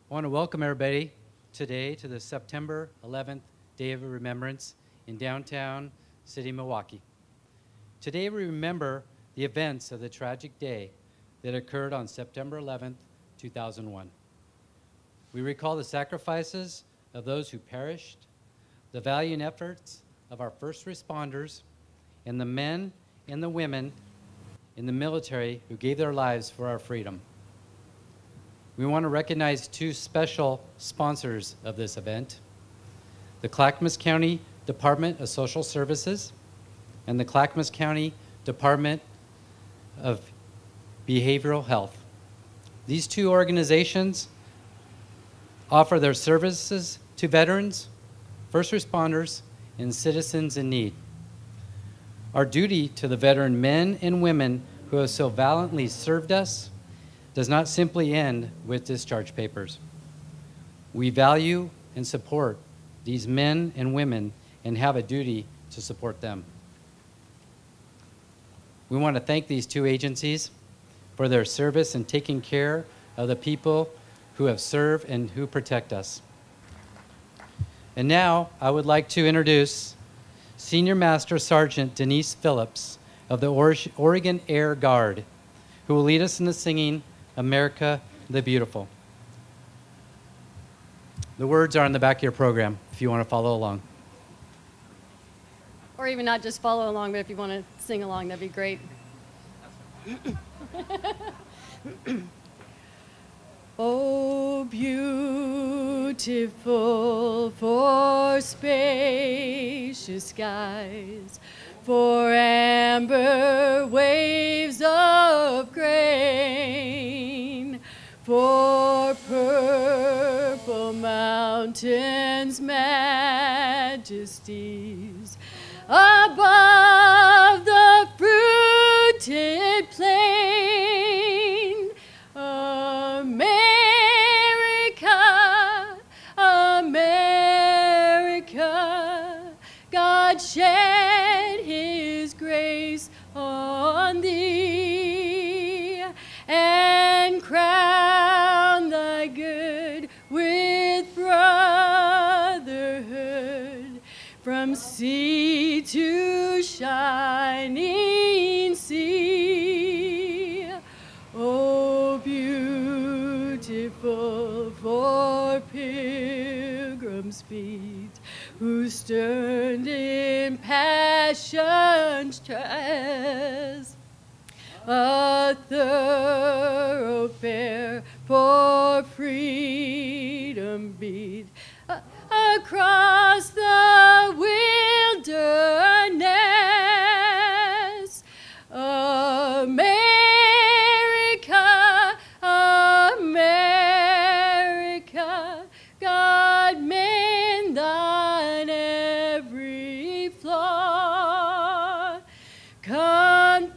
I want to welcome everybody today to the September 11th Day of Remembrance in downtown City of Milwaukie. Today we remember the events of the tragic day that occurred on September 11th, 2001. We recall the sacrifices of those who perished, the valiant efforts of our first responders, and the men and the women in the military who gave their lives for our freedom. We want to recognize two special sponsors of this event: the Clackamas County Department of Social Services and the Clackamas County Department of Behavioral Health. These two organizations offer their services to veterans, first responders, and citizens in need. Our duty to the veteran men and women who have so valiantly served us does not simply end with discharge papers. We value and support these men and women and have a duty to support them. We want to thank these two agencies for their service in taking care of the people who have served and who protect us. And now I would like to introduce Senior Master Sergeant Denise Phillips of the Oregon Air Guard, who will lead us in the singing America the Beautiful. The words are on the back of your program if you want to follow along. Or even not just follow along, but if you want to sing along, that'd be great. Oh, beautiful for spacious skies, for amber waves of grain, for purple mountains' majesties, above the fruited plain. America, America, God shed his grace on thee and crown thy good with brotherhood, from sea to shining sea. Oh, beautiful for pilgrims' feet who stern in passion's tress, a thoroughfare for freedom beat across the wilderness. America, America, God mend thine every flaw. Confirm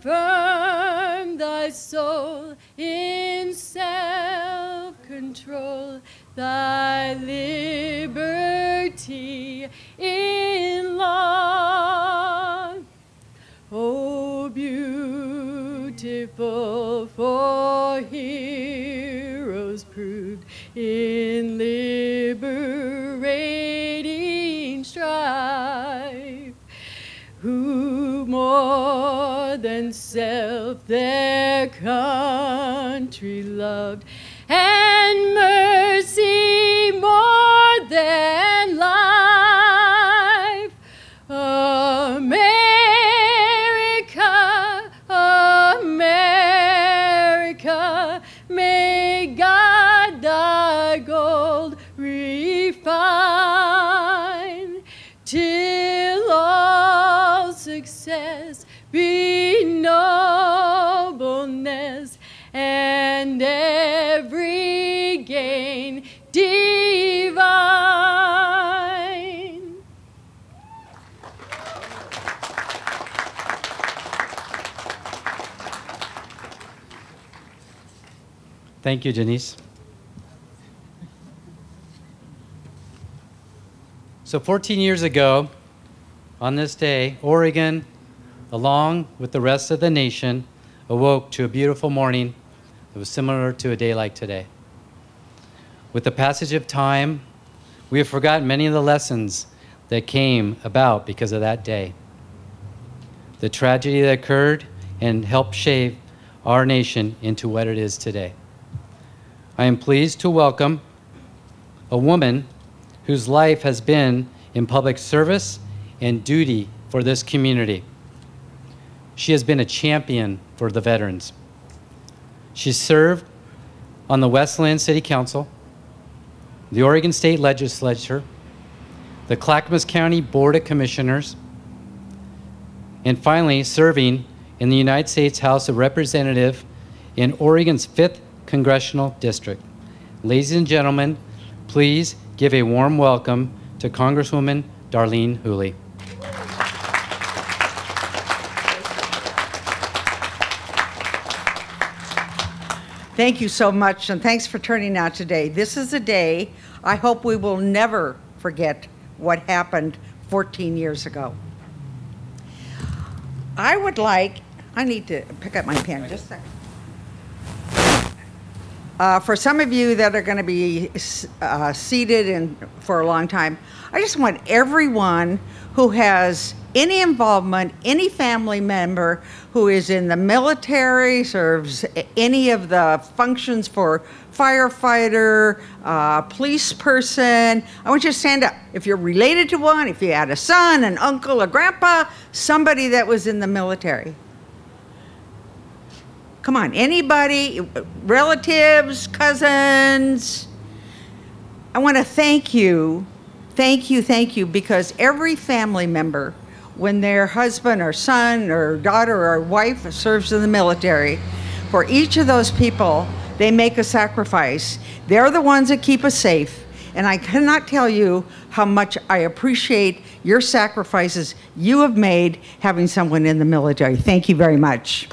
thy soul in self-control, thy liberty in law. Oh, beautiful for heroes proved in liberating strife, who more than self their country loved, and mercy more than life. America, America, may God thy gold refine, till all success be nobleness, and every gain divine. Thank you, Denise. So 14 years ago, on this day, Oregon, along with the rest of the nation, awoke to a beautiful morning that was similar to a day like today. With the passage of time, we have forgotten many of the lessons that came about because of that day. The tragedy that occurred and helped shape our nation into what it is today. I am pleased to welcome a woman whose life has been in public service and duty for this community. She has been a champion for the veterans. She served on the Westland City Council, the Oregon State Legislature, the Clackamas County Board of Commissioners, and finally serving in the United States House of Representatives in Oregon's 5th Congressional District. Ladies and gentlemen, please give a warm welcome to Congresswoman Darlene Hooley. Thank you so much, and thanks for turning out today. This is a day I hope we will never forget what happened 14 years ago. I need to pick up my pen just a second. For some of you that are going to be seated for a long time, I just want everyone who has any involvement, any family member who is in the military, serves any of the functions for firefighter, police person, I want you to stand up. If you're related to one, if you had a son, an uncle, a grandpa, somebody that was in the military. Come on, anybody, relatives, cousins. I want to thank you, because every family member, when their husband or son or daughter or wife serves in the military, for each of those people, they make a sacrifice. They're the ones that keep us safe. And I cannot tell you how much I appreciate your sacrifices you have made having someone in the military. Thank you very much.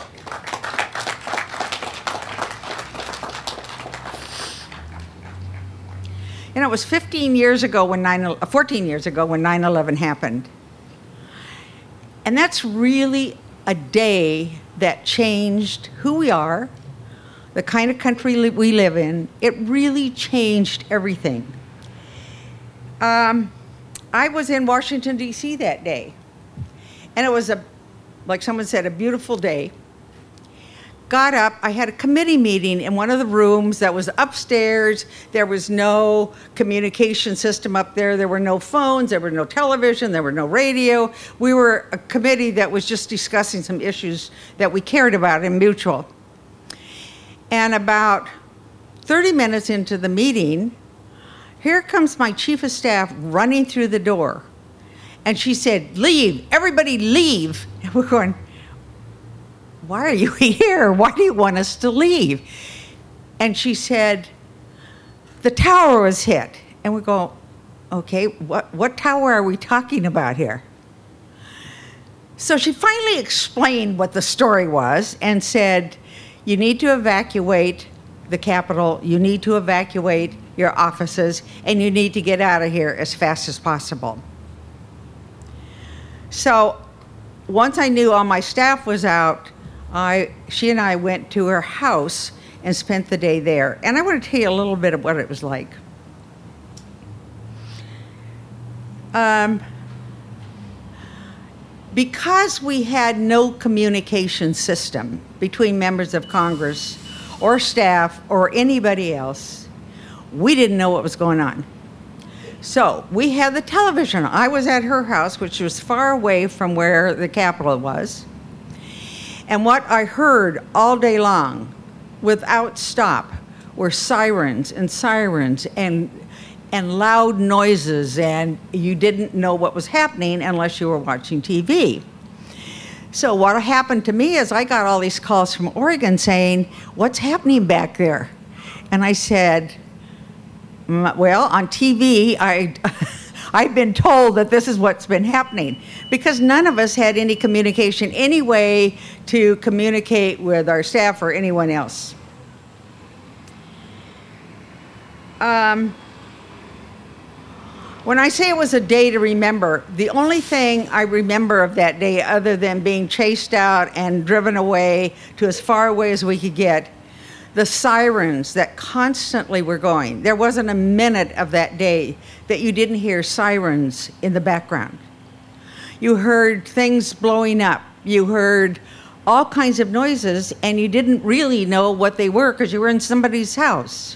And it was 14 years ago when 9/11 happened. And that's really a day that changed who we are, the kind of country we live in. It really changed everything. I was in Washington, D.C. that day. And it was, like someone said, a beautiful day. Got up, I had a committee meeting in one of the rooms that was upstairs. There was no communication system up there. There were no phones, there were no television, there were no radio. We were a committee that was just discussing some issues that we cared about in mutual. And about 30 minutes into the meeting, here comes my chief of staff running through the door. And she said, "Leave, everybody leave." And we're going, "Why are you here? Why do you want us to leave?" And she said, "The tower was hit." And we go, "Okay, what tower are we talking about here?" So she finally explained what the story was and said, "You need to evacuate the Capitol, you need to evacuate your offices, and you need to get out of here as fast as possible." So once I knew all my staff was out, she and I went to her house and spent the day there. And I want to tell you a little bit of what it was like. Because we had no communication system between members of Congress or staff or anybody else, we didn't know what was going on. So we had the television. I was at her house, which was far away from where the Capitol was. And what I heard all day long, without stop, were sirens and loud noises, and you didn't know what was happening unless you were watching TV. So what happened to me is I got all these calls from Oregon saying, "What's happening back there?" And I said, "Well, on TV, I've been told that this is what's been happening," because none of us had any communication, any way to communicate with our staff or anyone else. When I say it was a day to remember, the only thing I remember of that day, other than being chased out and driven away to as far away as we could get, the sirens that constantly were going. There wasn't a minute of that day that you didn't hear sirens in the background. You heard things blowing up. You heard all kinds of noises, and you didn't really know what they were because you were in somebody's house.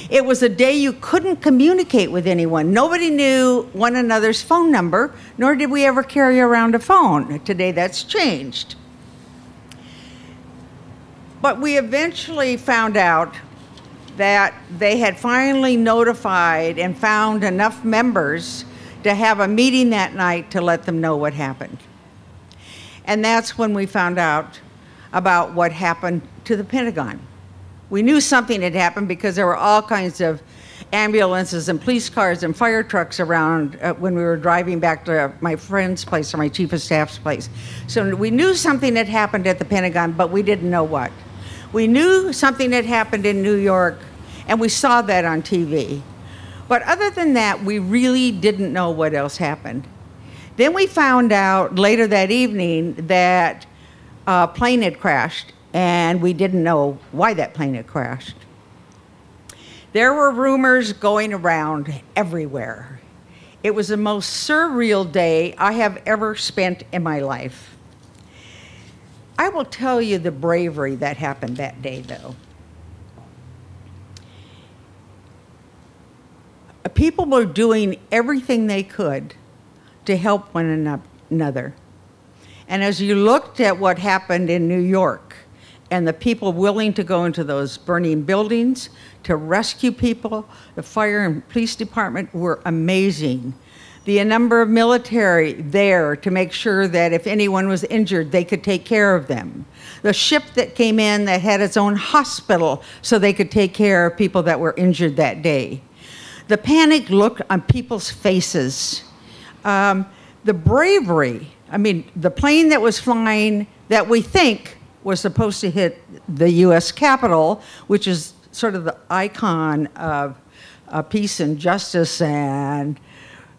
It was a day you couldn't communicate with anyone. Nobody knew one another's phone number, nor did we ever carry around a phone. Today that's changed. But we eventually found out that they had finally notified and found enough members to have a meeting that night to let them know what happened. And that's when we found out about what happened to the Pentagon. We knew something had happened because there were all kinds of ambulances and police cars and fire trucks around when we were driving back to my friend's place or my chief of staff's place. So we knew something had happened at the Pentagon, but we didn't know what. We knew something had happened in New York, and we saw that on TV. But other than that, we really didn't know what else happened. Then we found out later that evening that a plane had crashed, and we didn't know why that plane had crashed. There were rumors going around everywhere. It was the most surreal day I have ever spent in my life. I will tell you the bravery that happened that day, though. People were doing everything they could to help one another. And as you looked at what happened in New York, and the people willing to go into those burning buildings to rescue people, the fire and police department were amazing. The number of military there to make sure that if anyone was injured, they could take care of them. The ship that came in that had its own hospital so they could take care of people that were injured that day. The panic look on people's faces. The bravery, I mean, the plane that was flying that we think was supposed to hit the US Capitol, which is sort of the icon of peace and justice and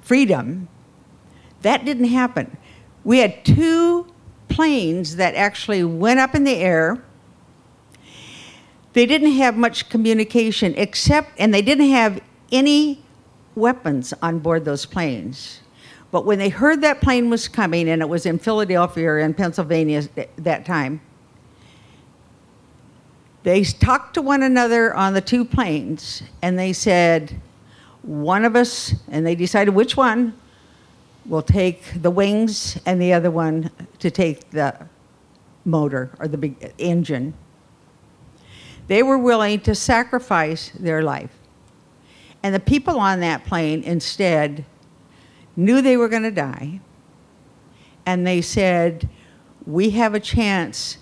freedom. That didn't happen. We had 2 planes that actually went up in the air. They didn't have much communication and they didn't have any weapons on board those planes. But when they heard that plane was coming, and it was in Philadelphia or in Pennsylvania at that time, they talked to one another on the 2 planes, and they said, one of us, and they decided which one, will take the wings, and the other one to take the motor or the big engine. They were willing to sacrifice their life. And the people on that plane instead knew they were going to die, and they said, we have a chance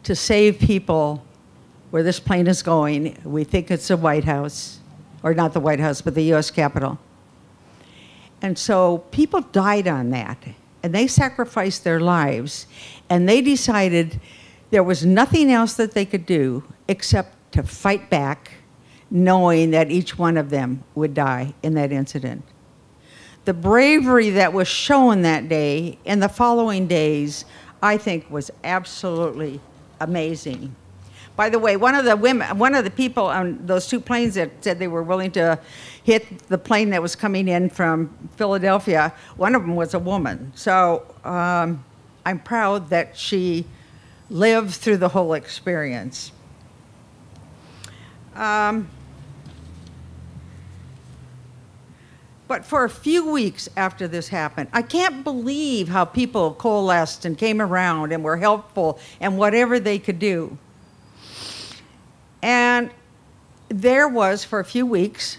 to save people where this plane is going. We think it's the White House, or not the White House, but the US Capitol. And so people died on that, and they sacrificed their lives, and they decided there was nothing else that they could do except to fight back, knowing that each one of them would die in that incident. The bravery that was shown that day and the following days, I think, was absolutely amazing. By the way, one of the people on those 2 planes that said they were willing to hit the plane that was coming in from Philadelphia, one of them was a woman. So I'm proud that she lived through the whole experience. But for a few weeks after this happened, I can't believe how people coalesced and came around and were helpful and whatever they could do. And there was, for a few weeks,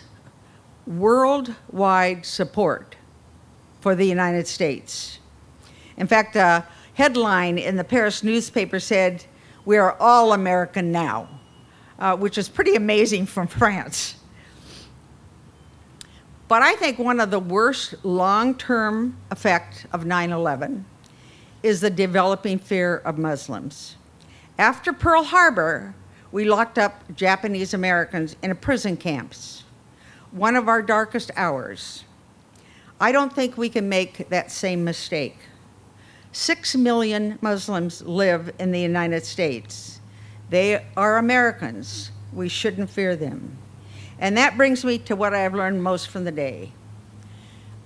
worldwide support for the United States. In fact, a headline in the Paris newspaper said, "We are all American now," which is pretty amazing from France. But I think one of the worst long-term effects of 9/11 is the developing fear of Muslims. After Pearl Harbor, we locked up Japanese Americans in prison camps, one of our darkest hours. I don't think we can make that same mistake. 6 million Muslims live in the United States. They are Americans. We shouldn't fear them. And that brings me to what I've learned most from the day.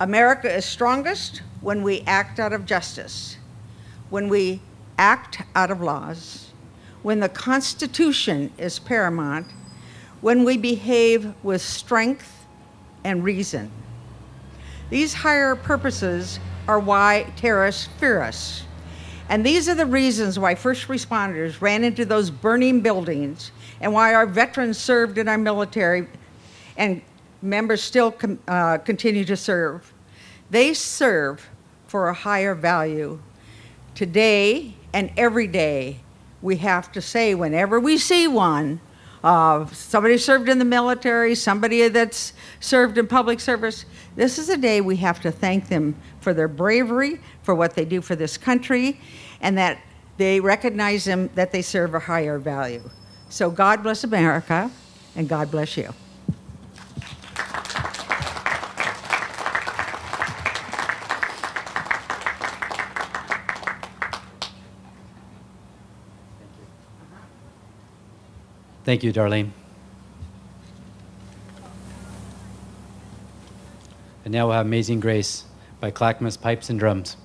America is strongest when we act out of justice, when we act out of laws, when the Constitution is paramount, when we behave with strength and reason. These higher purposes are why terrorists fear us. And these are the reasons why first responders ran into those burning buildings and why our veterans served in our military and members still continue to serve. They serve for a higher value. Today and every day, we have to say whenever we see one, somebody served in the military, somebody that's served in public service, this is a day we have to thank them for their bravery, for what they do for this country, and that they recognize them, that they serve a higher value. So God bless America, and God bless you. Thank you, Darlene. And now we'll have Amazing Grace by Clackamas Pipes and Drums.